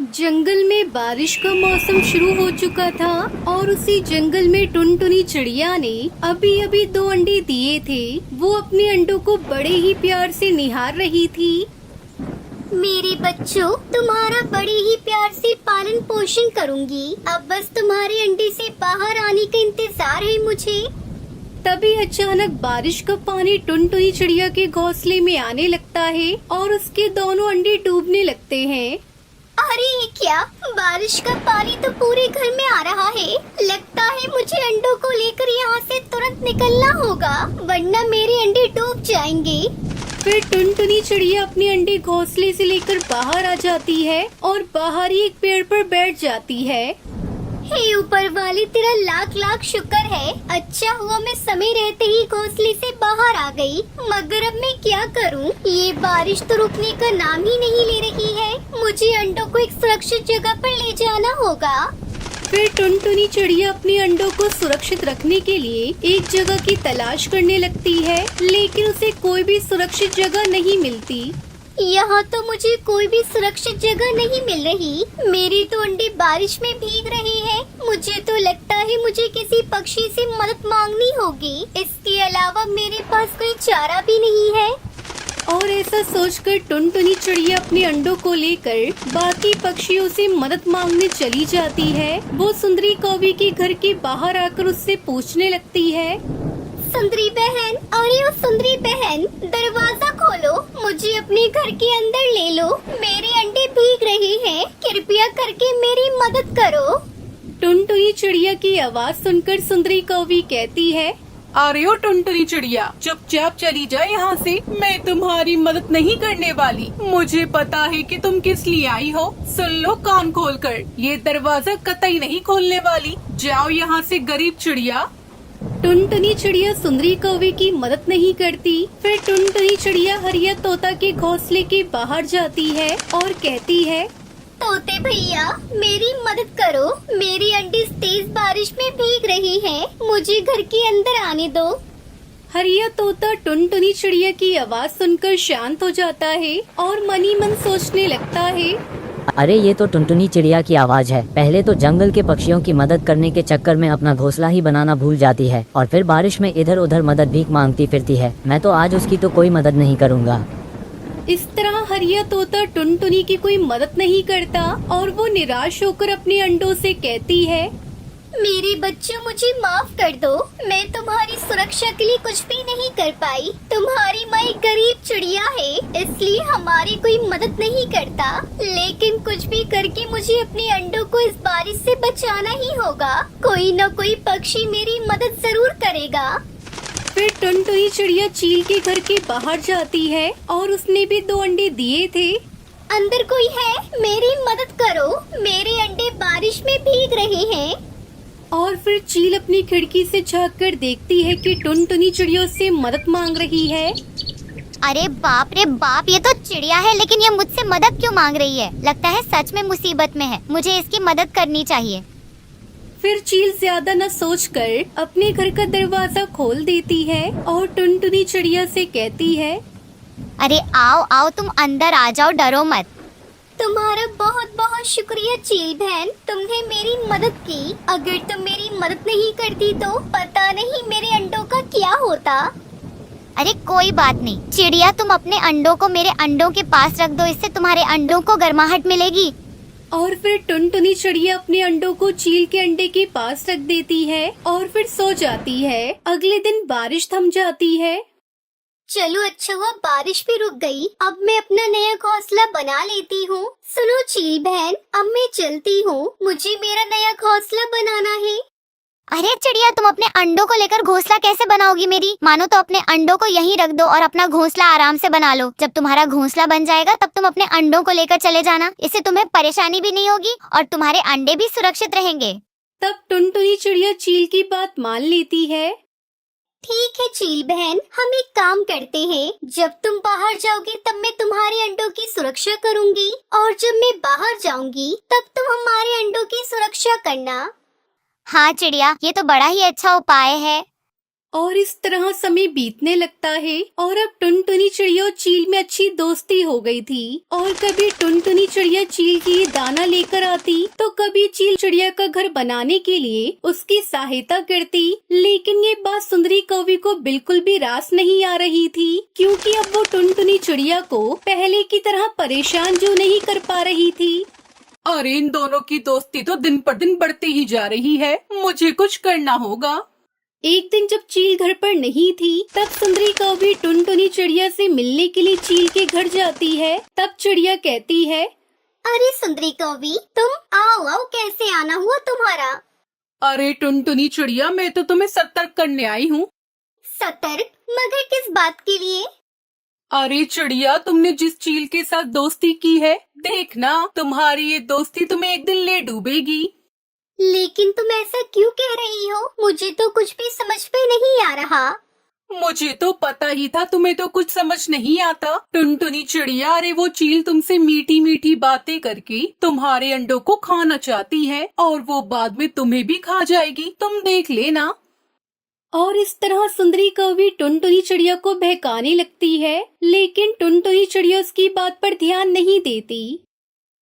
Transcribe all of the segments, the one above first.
जंगल में बारिश का मौसम शुरू हो चुका था और उसी जंगल में टुनटुनी चिड़िया ने अभी अभी 2 अंडे दिए थे। वो अपने अंडों को बड़े ही प्यार से निहार रही थी। मेरे बच्चों, तुम्हारा बड़े ही प्यार से पालन पोषण करूंगी। अब बस तुम्हारे अंडे से बाहर आने का इंतजार है मुझे। तभी अचानक बारिश का पानी टुनटुनी चिड़िया के घोंसले में आने लगता है और उसके दोनों अंडे डूबने लगते हैं। अरे ये क्या, बारिश का पानी तो पूरे घर में आ रहा है। लगता है मुझे अंडों को लेकर यहाँ से तुरंत निकलना होगा, वरना मेरे अंडे डूब जाएंगे। फिर टुनटुनी चिड़िया अपने अंडे घोंसले से लेकर बाहर आ जाती है और बाहर ही एक पेड़ पर बैठ जाती है। हे ऊपर वाले, तेरा लाख लाख शुक्र है। अच्छा हुआ मैं समय रहते ही घोंसले से बाहर आ गई, मगर अब मैं क्या करूं? ये बारिश तो रुकने का नाम ही नहीं ले रही है। मुझे अंडों को एक सुरक्षित जगह पर ले जाना होगा। फिर टुनटुनी चिड़िया अपने अंडों को सुरक्षित रखने के लिए एक जगह की तलाश करने लगती है, लेकिन उसे कोई भी सुरक्षित जगह नहीं मिलती। यहाँ तो मुझे कोई भी सुरक्षित जगह नहीं मिल रही। मेरे तो अंडे बारिश में भीग रहे हैं। मुझे तो लगता है मुझे किसी पक्षी से मदद मांगनी होगी। इसके अलावा मेरे पास कोई चारा भी नहीं है। और ऐसा सोचकर टुनटुनी चिड़िया अपने अंडों को लेकर बाकी पक्षियों से मदद मांगने चली जाती है। वो सुंदरी कौवी के घर के बाहर आकर उससे पूछने लगती है। सुंदरी बहन, अरे ओ सुंदरी बहन, दरवाजा खोलो, मुझे अपने घर के अंदर ले लो। मेरे अंडे भीग रहे हैं, कृपया करके मेरी मदद करो। टुनटुनी चिड़िया की आवाज सुनकर सुंदरी कौवी कहती है, अरे ओ टुनटुनी चिड़िया, चुपचाप चली जाए यहाँ से। मैं तुम्हारी मदद नहीं करने वाली। मुझे पता है कि तुम किस लिए आई हो। सुन लो कान खोलकर, ये दरवाजा कतई नहीं खोलने वाली। जाओ यहाँ से गरीब चिड़िया। टुनटुनी चिड़िया सुंदरी कौवे की मदद नहीं करती। फिर टुनटुनी चिड़िया हरिया तोता के घोंसले के बाहर जाती है और कहती है, तोते भैया, मेरी मदद करो। मेरे अंडे तेज बारिश में भीग रहे हैं, मुझे घर के अंदर आने दो। हरिया तोता टुनटुनी चिड़िया की आवाज सुनकर शांत हो जाता है और मन ही मन सोचने लगता है, अरे ये तो टुनटुनी चिड़िया की आवाज है। पहले तो जंगल के पक्षियों की मदद करने के चक्कर में अपना घोंसला ही बनाना भूल जाती है और फिर बारिश में इधर उधर मदद भीख मांगती फिरती है। मैं तो आज उसकी तो कोई मदद नहीं करूँगा। इस तरह हरिया तोता टुनटुनी की कोई मदद नहीं करता और वो निराश होकर अपने अंडों से कहती है, मेरे बच्चों, मुझे माफ कर दो। मैं तुम्हारी सुरक्षा के लिए कुछ भी नहीं कर पाई। तुम्हारी माँ एक गरीब चिड़िया है, इसलिए हमारी कोई मदद नहीं करता। लेकिन कुछ भी करके मुझे अपने अंडों को इस बारिश से बचाना ही होगा। कोई न कोई पक्षी मेरी मदद जरूर करेगा। फिर टुनटुनी चिड़िया चील के घर के बाहर जाती है और उसने भी 2 अंडे दिए थे। अंदर कोई है? मेरी मदद करो, मेरे अंडे बारिश में भीग रहे हैं। और फिर चील अपनी खिड़की से झांक कर देखती है कि टुनटुनी चिड़िया उससे मदद मांग रही है। अरे बाप रे बाप, ये तो चिड़िया है, लेकिन ये मुझसे मदद क्यों मांग रही है? लगता है सच में मुसीबत में है। मुझे इसकी मदद करनी चाहिए। फिर चील ज्यादा न सोचकर अपने घर का दरवाजा खोल देती है और टुनटुनी चिड़िया से कहती है, अरे आओ आओ, तुम अंदर आ जाओ, डरो मत। तुम्हारा बहुत बहुत शुक्रिया चील बहन, तुमने मेरी मदद की। अगर तुम मेरी मदद नहीं करती तो पता नहीं मेरे अंडों का क्या होता। अरे कोई बात नहीं चिड़िया, तुम अपने अंडों को मेरे अंडों के पास रख दो, इससे तुम्हारे अंडों को गर्माहट मिलेगी। और फिर टुनटुनी चिड़िया अपने अंडों को चील के अंडे के पास रख देती है और फिर सो जाती है। अगले दिन बारिश थम जाती है। चलो अच्छा हुआ बारिश भी रुक गई। अब मैं अपना नया घोंसला बना लेती हूँ। सुनो चील बहन, अब मैं चलती हूँ, मुझे मेरा नया घोंसला बनाना है। अरे चिड़िया, तुम अपने अंडों को लेकर घोंसला कैसे बनाओगी मेरी? मानो तो अपने अंडों को यहीं रख दो और अपना घोंसला आराम से बना लो। जब तुम्हारा घोंसला बन जाएगा तब तुम अपने अंडों को लेकर चले जाना। इससे तुम्हें परेशानी भी नहीं होगी और तुम्हारे अंडे भी सुरक्षित रहेंगे। तब टुनटुनी चिड़िया चील की बात मान लेती है। ठीक है चील बहन, हम एक काम करते हैं। जब तुम बाहर जाओगी तब मैं तुम्हारे अंडों की सुरक्षा करूंगी और जब मैं बाहर जाऊंगी तब तुम हमारे अंडों की सुरक्षा करना। हाँ चिड़िया, ये तो बड़ा ही अच्छा उपाय है। और इस तरह समय बीतने लगता है और अब टुनटुनी चिड़िया और चील में अच्छी दोस्ती हो गई थी। और कभी टुनटुनी चिड़िया चील के लिए दाना लेकर आती तो कभी चील चिड़िया का घर बनाने के लिए उसकी सहायता करती। लेकिन ये बात सुंदरी कौवी को बिल्कुल भी रास नहीं आ रही थी, क्योंकि अब वो टुनटुनी चिड़िया को पहले की तरह परेशान जो नहीं कर पा रही थी। अरे इन दोनों की दोस्ती तो दिन पर दिन बढ़ती ही जा रही है, मुझे कुछ करना होगा। एक दिन जब चील घर पर नहीं थी तब सुंदरी कौवी टुनटुनी चिड़िया से मिलने के लिए चील के घर जाती है। तब चिड़िया कहती है, अरे सुंदरी कौवी, तुम आओ आओ, कैसे आना हुआ तुम्हारा? अरे टुनटुनी चिड़िया, मैं तो तुम्हें सतर्क करने आई हूँ। सतर्क? मगर किस बात के लिए? अरे चिड़िया, तुमने जिस चील के साथ दोस्ती की है, देखना तुम्हारी ये दोस्ती तुम्हें एक दिन ले डूबेगी। लेकिन तुम ऐसा क्यों कह रही हो? मुझे तो कुछ भी समझ में नहीं आ रहा। मुझे तो पता ही था तुम्हें तो कुछ समझ नहीं आता। टुनटुनी चिड़िया, अरे वो चील तुमसे मीठी मीठी बातें करके तुम्हारे अंडों को खाना चाहती है और वो बाद में तुम्हें भी खा जाएगी, तुम देख लेना। और इस तरह सुंदरी कौवी टुनटुनी चिड़िया को बहकाने लगती है, लेकिन टुनटुनी चिड़िया उसकी बात पर ध्यान नहीं देती।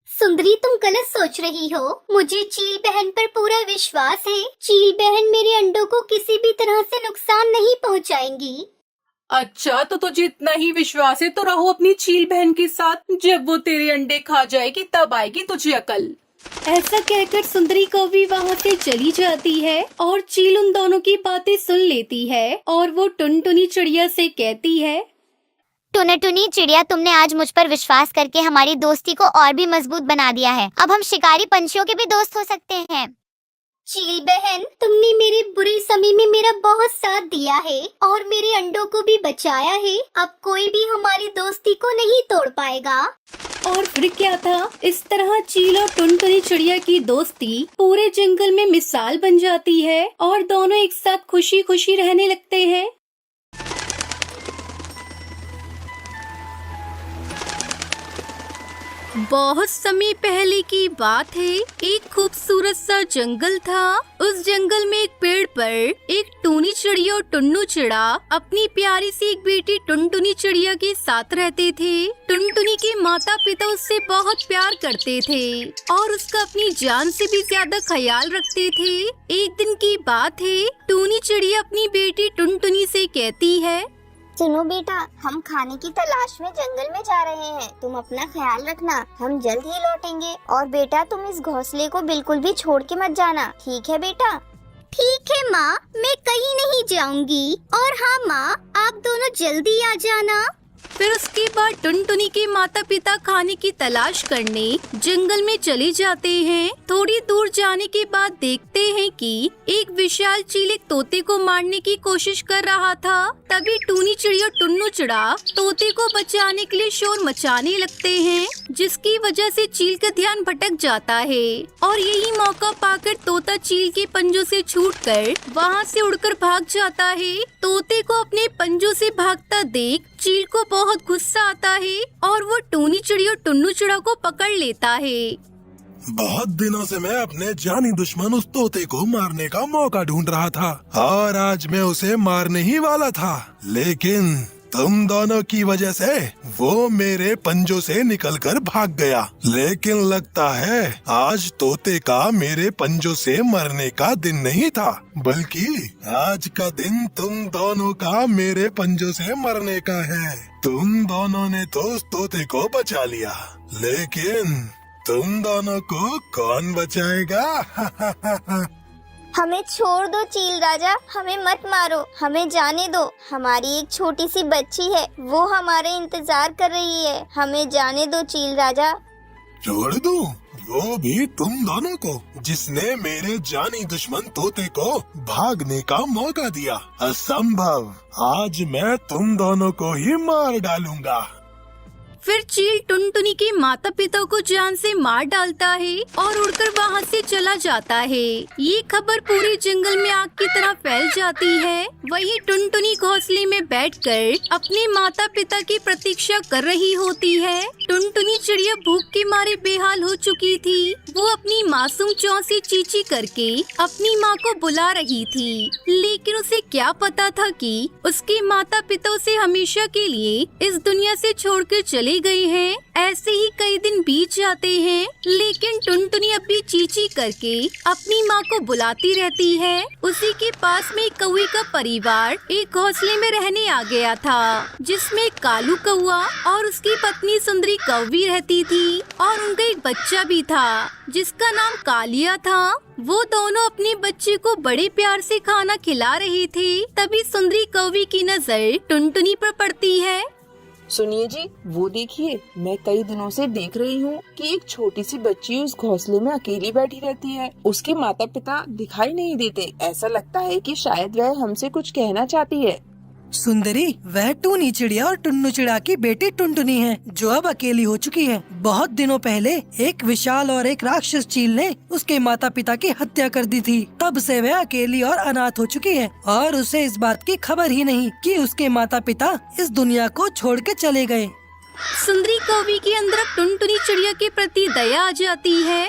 सुंदरी, तुम गलत सोच रही हो। मुझे चील बहन पर पूरा विश्वास है। चील बहन मेरे अंडों को किसी भी तरह से नुकसान नहीं पहुंचाएंगी। अच्छा, तो तुझे इतना ही विश्वास है तो रहो अपनी चील बहन के साथ। जब वो तेरे अंडे खा जाएगी तब आएगी तुझे अकल। ऐसा कहकर सुंदरी कौवी वहाँ से चली जाती है और चील उन दोनों की बातें सुन लेती है और वो टुनटुनी चिड़िया से कहती है, टुनटुनी चिड़िया, तुमने आज मुझ पर विश्वास करके हमारी दोस्ती को और भी मजबूत बना दिया है। अब हम शिकारी पंछियों के भी दोस्त हो सकते हैं। चील बहन, तुमने मेरे बुरे समय में मेरा बहुत साथ दिया है और मेरे अंडों को भी बचाया है। अब कोई भी हमारी दोस्ती को नहीं तोड़ पाएगा। और फिर क्या था, इस तरह चील और टुनटुनी चिड़िया की दोस्ती पूरे जंगल में मिसाल बन जाती है और दोनों एक साथ खुशी खुशी रहने लगते हैं। बहुत समय पहले की बात है। एक खूबसूरत सा जंगल था। उस जंगल में एक पेड़ पर एक टूनी चिड़िया और टुन्नू चिड़ा अपनी प्यारी सी एक बेटी टुनटुनी चिड़िया के साथ रहते थे। टुनटुनी के माता पिता उससे बहुत प्यार करते थे और उसका अपनी जान से भी ज्यादा ख्याल रखते थे। एक दिन की बात है, टूनी चिड़िया अपनी बेटी टुनटुनी से कहती है, सुनो बेटा, हम खाने की तलाश में जंगल में जा रहे हैं। तुम अपना ख्याल रखना, हम जल्द ही लौटेंगे। और बेटा, तुम इस घोंसले को बिल्कुल भी छोड़ के मत जाना, ठीक है बेटा? ठीक है माँ, मैं कहीं नहीं जाऊंगी। और हाँ माँ, आप दोनों जल्दी आ जाना। फिर उसके बाद टुनटुनी के माता पिता खाने की तलाश करने जंगल में चले जाते हैं। थोड़ी दूर जाने के बाद देखते हैं कि एक विशाल चील एक तोते को मारने की कोशिश कर रहा था। तभी टूनी चिड़िया और टुन्नू चिड़ा तोते को बचाने के लिए शोर मचाने लगते हैं, जिसकी वजह से चील का ध्यान भटक जाता है और यही मौका पाकर तोता चील के पंजों से छूटकर वहाँ से उड़कर भाग जाता है। तोते को अपने पंजों से भागता देख चील को बहुत गुस्सा आता है और वो टूनी चिड़िया और टुन्नू चिड़ा को पकड़ लेता है। बहुत दिनों से मैं अपने जानी दुश्मन उस तोते को मारने का मौका ढूंढ रहा था और आज मैं उसे मारने ही वाला था, लेकिन तुम दोनों की वजह से वो मेरे पंजों से निकलकर भाग गया। लेकिन लगता है आज तोते का मेरे पंजों से मरने का दिन नहीं था, बल्कि आज का दिन तुम दोनों का मेरे पंजों से मरने का है। तुम दोनों ने तो उस तोते को बचा लिया, लेकिन तुम दोनों को कौन बचाएगा? हमें छोड़ दो चील राजा, हमें मत मारो, हमें जाने दो। हमारी एक छोटी सी बच्ची है, वो हमारे इंतजार कर रही है। हमें जाने दो चील राजा। छोड़ दूं? वो भी तुम दोनों को, जिसने मेरे जानी दुश्मन तोते को भागने का मौका दिया? असंभव, आज मैं तुम दोनों को ही मार डालूंगा। फिर चील टुनटुनी के माता पिता को जान से मार डालता है और उड़कर वहाँ से चला जाता है। ये खबर पूरे जंगल में आग की तरह फैल जाती है। वहीं टुनटुनी घोंसले में बैठकर अपने माता पिता की प्रतीक्षा कर रही होती है। टुनटुनी चिड़िया भूख के मारे बेहाल हो चुकी थी। वो अपनी मासूम चोंच से चींची करके अपनी माँ को बुला रही थी, लेकिन उसे क्या पता था कि उसके माता पिता उसे हमेशा के लिए इस दुनिया से छोड़कर चले गए हैं। ऐसे ही कई दिन बीत जाते हैं, लेकिन टुनटुनी अब भी चींची करके अपनी माँ को बुलाती रहती है। उसी के पास में एक कौवे का परिवार एक घोंसले में रहने आ गया था, जिसमें कालू कौवा और उसकी पत्नी सुंदरी कौवी रहती थी और उनका एक बच्चा भी था जिसका नाम कालिया था। वो दोनों अपने बच्चे को बड़े प्यार से खाना खिला रहे थे। तभी सुंदरी कौवी की नजर टुनटुनी पर पड़ती है। सुनिए जी, वो देखिए, मैं कई दिनों से देख रही हूँ कि एक छोटी सी बच्ची उस घोंसले में अकेली बैठी रहती है। उसके माता पिता दिखाई नहीं देते। ऐसा लगता है कि शायद वह हमसे कुछ कहना चाहती है। सुंदरी, वह टूनी चिड़िया और टुन्नू चिड़ा की बेटी टुनटुनी है, जो अब अकेली हो चुकी है। बहुत दिनों पहले एक विशाल और एक राक्षस चील ने उसके माता पिता की हत्या कर दी थी। तब से वह अकेली और अनाथ हो चुकी है और उसे इस बात की खबर ही नहीं कि उसके माता पिता इस दुनिया को छोड़ के चले गए। सुंदरी कौवी के अंदर अब टुनटुनी चिड़िया के प्रति दया आ जाती है।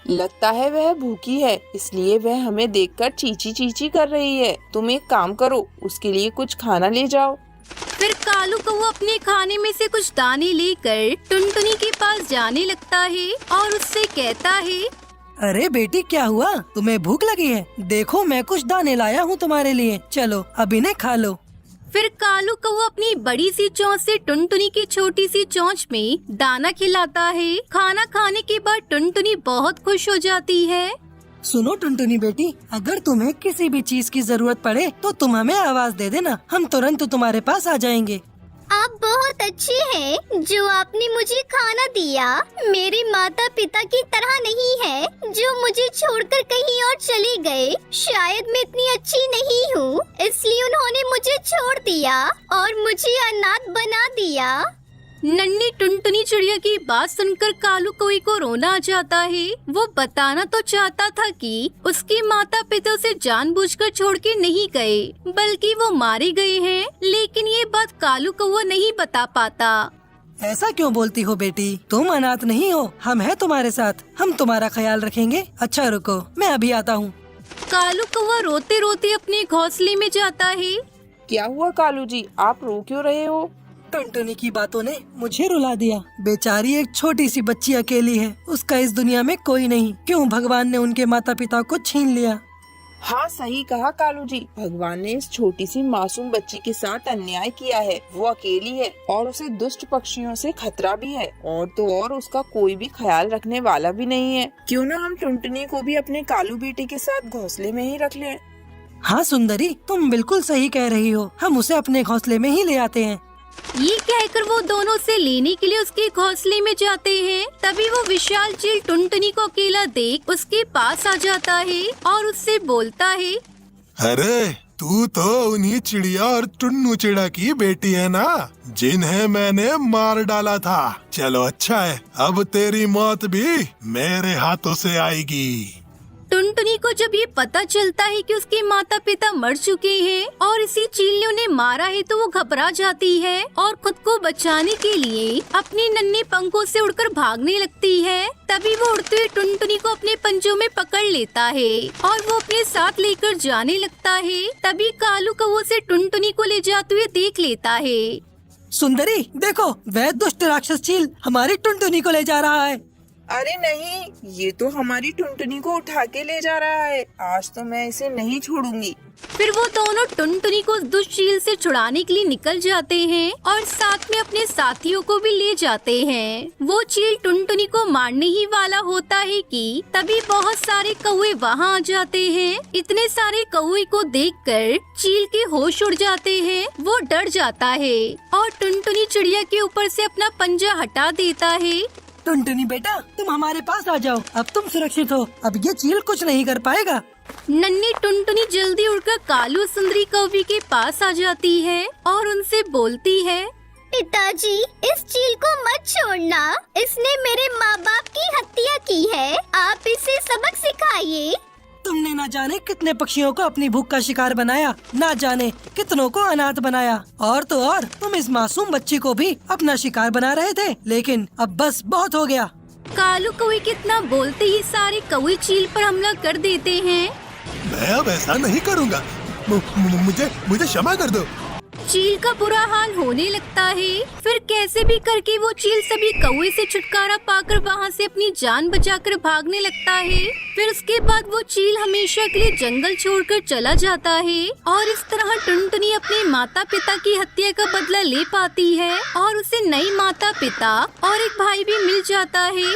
लगता है वह भूखी है, इसलिए वह हमें देखकर चींची चींची कर रही है। तुम एक काम करो, उसके लिए कुछ खाना ले जाओ। फिर कालू कौवा अपने खाने में से कुछ दाने लेकर टुनटुनी के पास जाने लगता है और उससे कहता है, अरे बेटी, क्या हुआ? तुम्हें भूख लगी है? देखो, मैं कुछ दाने लाया हूँ तुम्हारे लिए। चलो, अब इन्हें खा लो। फिर कालू कौवा अपनी बड़ी सी चोंच से टुनटुनी की छोटी सी चोंच में दाना खिलाता है। खाना खाने के बाद टुनटुनी बहुत खुश हो जाती है। सुनो टुनटुनी बेटी, अगर तुम्हें किसी भी चीज की जरूरत पड़े तो तुम हमें आवाज दे देना, हम तुरंत तुम्हारे पास आ जाएंगे। आप बहुत अच्छे हैं जो आपने मुझे खाना दिया। मेरे माता पिता की तरह नहीं है जो मुझे छोड़कर कहीं और चले गए। शायद मैं इतनी अच्छी नहीं हूँ, इसलिए उन्होंने मुझे छोड़ दिया और मुझे अनाथ बना दिया। नन्ही टुनटुनी चिड़िया की बात सुनकर कालू कौवे को रोना आ जाता है। वो बताना तो चाहता था कि उसके माता पिता उसे जानबूझकर छोड़ के नहीं गए, बल्कि वो मारे गए हैं, लेकिन ये बात कालू कौवा नहीं बता पाता। ऐसा क्यों बोलती हो बेटी? तुम अनाथ नहीं हो, हम हैं तुम्हारे साथ, हम तुम्हारा ख्याल रखेंगे। अच्छा रुको, मैं अभी आता हूँ। कालू कौवा रोते रोते अपने घोंसले में जाता है। क्या हुआ कालू जी, आप रो क्यों रहे हो? टुनटुनी की बातों ने मुझे रुला दिया। बेचारी एक छोटी सी बच्ची अकेली है, उसका इस दुनिया में कोई नहीं। क्यों भगवान ने उनके माता पिता को छीन लिया? हाँ, सही कहा कालू जी, भगवान ने इस छोटी सी मासूम बच्ची के साथ अन्याय किया है। वो अकेली है और उसे दुष्ट पक्षियों से खतरा भी है, और तो और उसका कोई भी ख्याल रखने वाला भी नहीं है। क्यों ना हम टुनटुनी को भी अपने कालू बेटे के साथ घोंसले में ही रख लें। हाँ सुंदरी, तुम बिल्कुल सही कह रही हो, हम उसे अपने घोंसले में ही ले आते हैं। ये कहकर वो दोनों से लेने के लिए उसके घोंसले में जाते हैं। तभी वो विशाल चील टुनटुनी को अकेला देख उसके पास आ जाता है और उससे बोलता है, अरे तू तो उन्हीं चिड़िया और टुन्नू चिड़ा की बेटी है ना, जिन्हें मैंने मार डाला था। चलो अच्छा है, अब तेरी मौत भी मेरे हाथों से आएगी। टुनटुनी को जब ये पता चलता है कि उसके माता पिता मर चुके हैं और इसी चील ने उन्हें मारा है, तो वो घबरा जाती है और खुद को बचाने के लिए अपने नन्हे पंखों से उड़कर भागने लगती है। तभी वो उड़ते हुए टुनटुनी को अपने पंजों में पकड़ लेता है और वो अपने साथ लेकर जाने लगता है। तभी कालू कौवा से टुनटुनी को ले जाते हुए देख लेता है। सुंदरी देखो, वह दुष्ट राक्षस चील हमारी टुनटुनी को ले जा रहा है। अरे नहीं, ये तो हमारी टुनटुनी को उठा के ले जा रहा है। आज तो मैं इसे नहीं छोड़ूंगी। फिर वो दोनों टुनटुनी को उस दुष्ट चील से छुड़ाने के लिए निकल जाते हैं और साथ में अपने साथियों को भी ले जाते हैं। वो चील टुनटुनी को मारने ही वाला होता है कि तभी बहुत सारे कौवे वहाँ आ जाते हैं। इतने सारे कौवे को देखकर चील के होश उड़ जाते हैं। वो डर जाता है और टुनटुनी चिड़िया के ऊपर से अपना पंजा हटा देता है। टुनटुनी बेटा, तुम हमारे पास आ जाओ, अब तुम सुरक्षित हो, अब ये चील कुछ नहीं कर पाएगा। नन्ही टुनटुनी जल्दी उड़कर कालू सुंदरी कौवी के पास आ जाती है और उनसे बोलती है, पिताजी, इस चील को मत छोड़ना। इसने मेरे माँ बाप की हत्या की है। आप इसे सबक सिखाइए। तुमने न जाने कितने पक्षियों को अपनी भूख का शिकार बनाया, न जाने कितनों को अनाथ बनाया, और तो और तुम इस मासूम बच्ची को भी अपना शिकार बना रहे थे। लेकिन अब बस बहुत हो गया। कालू कौवे कितना बोलते ही सारे कौवे चील पर हमला कर देते हैं। मैं अब ऐसा नहीं करूँगा। मुझे क्षमा कर दो। चील का बुरा हाल होने लगता है। फिर कैसे भी करके वो चील सभी कौवे से छुटकारा पाकर वहाँ से अपनी जान बचाकर भागने लगता है। फिर उसके बाद वो चील हमेशा के लिए जंगल छोड़कर चला जाता है और इस तरह टुनटुनी अपने माता पिता की हत्या का बदला ले पाती है और उसे नई माता पिता और एक भाई भी मिल जाता है।